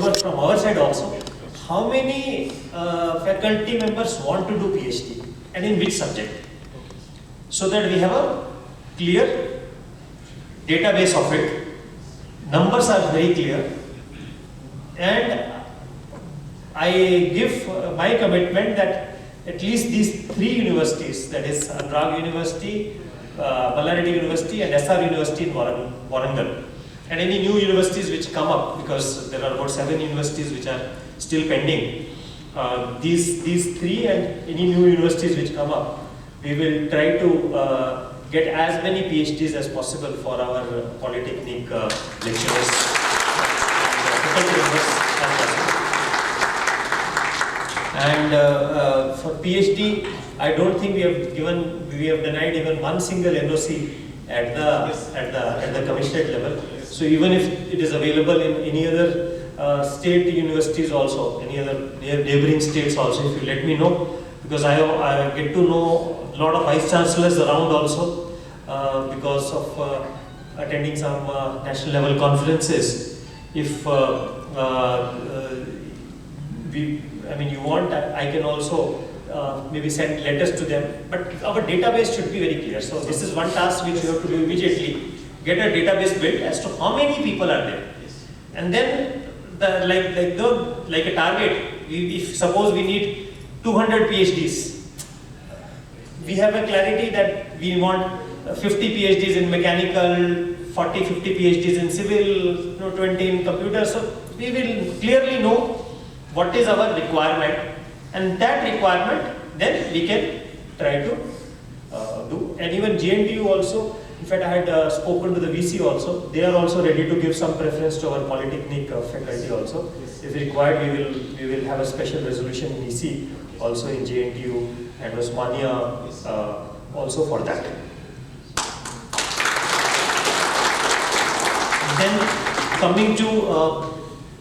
over from our side also, how many faculty members want to do PhD and in which subject, so that we have a clear database of it. Numbers are very clear, and I give my commitment that at least these 3 universities, that is Prague University, Ballarati University and SR University in Warangal, and any new universities which come up, because there are about 7 universities which are still pending. These 3 and any new universities which come up, we will try to get as many PhDs as possible for our polytechnic lecturers and faculty members as possible. And for PhD, I don't think we have denied even one single NOC at the commissionerate level. So even if it is available in any other state universities also, any other neighboring states also, if you let me know, because I get to know a lot of vice chancellors around also because of attending some national level conferences. If you want, I can also maybe send letters to them, but our database should be very clear. So this is one task which you have to do immediately: get a database built as to how many people are there, and then like a target. If suppose we need 200 PhDs, we have a clarity that we want 50 PhDs in mechanical, 40-50 PhDs in civil, 20 in computer. So we will clearly know what is our requirement, and that requirement then we can try to do. And even JNTU also, in fact I had spoken to the VC also, they are also ready to give some preference to our polytechnic faculty also. If required, we will have a special resolution in EC also in JNTU and Osmania also for that. Then coming to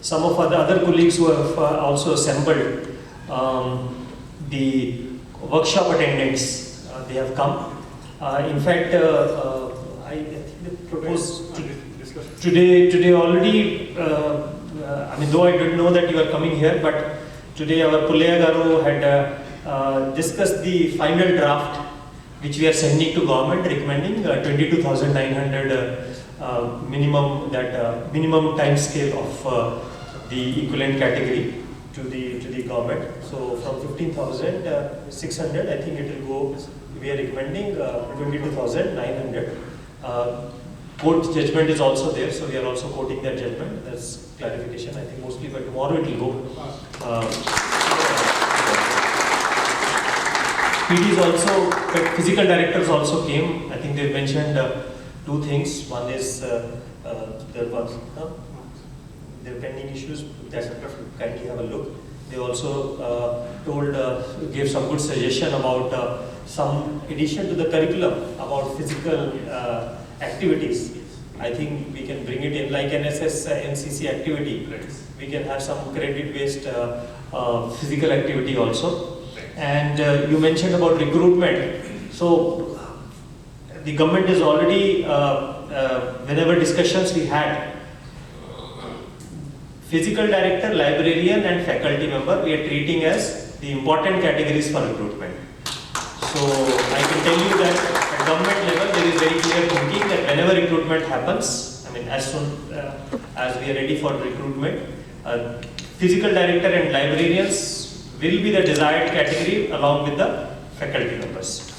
some of the other colleagues who have also assembled, the workshop attendants, they have come. In fact, I think they proposed today already, though I didn't know that you are coming here, but today our Pulleya Garu had discussed the final draft which we are sending to government, recommending 22,900 minimum time scale of the equivalent category to the government. So from 15,600, I think it will go. We are recommending 22,900. Court judgment is also there, so we are also quoting that judgment. That's clarification. I think mostly by tomorrow it will go. PDs also, but physical directors also came. I think they mentioned 2 things. One is there was their pending issues. That kindly have a look. They also gave some good suggestion about some addition to the curriculum about physical activities. I think we can bring it in like NSS, NCC activity. We can have some credit-based physical activity also. And you mentioned about recruitment. So the government is already, whenever discussions we had, physical director, librarian and faculty member, we are treating as the important categories for recruitment. So I can tell you that at government level there is very clear thinking that whenever recruitment happens, as soon as we are ready for recruitment, physical director and librarians will be the desired category along with the faculty members.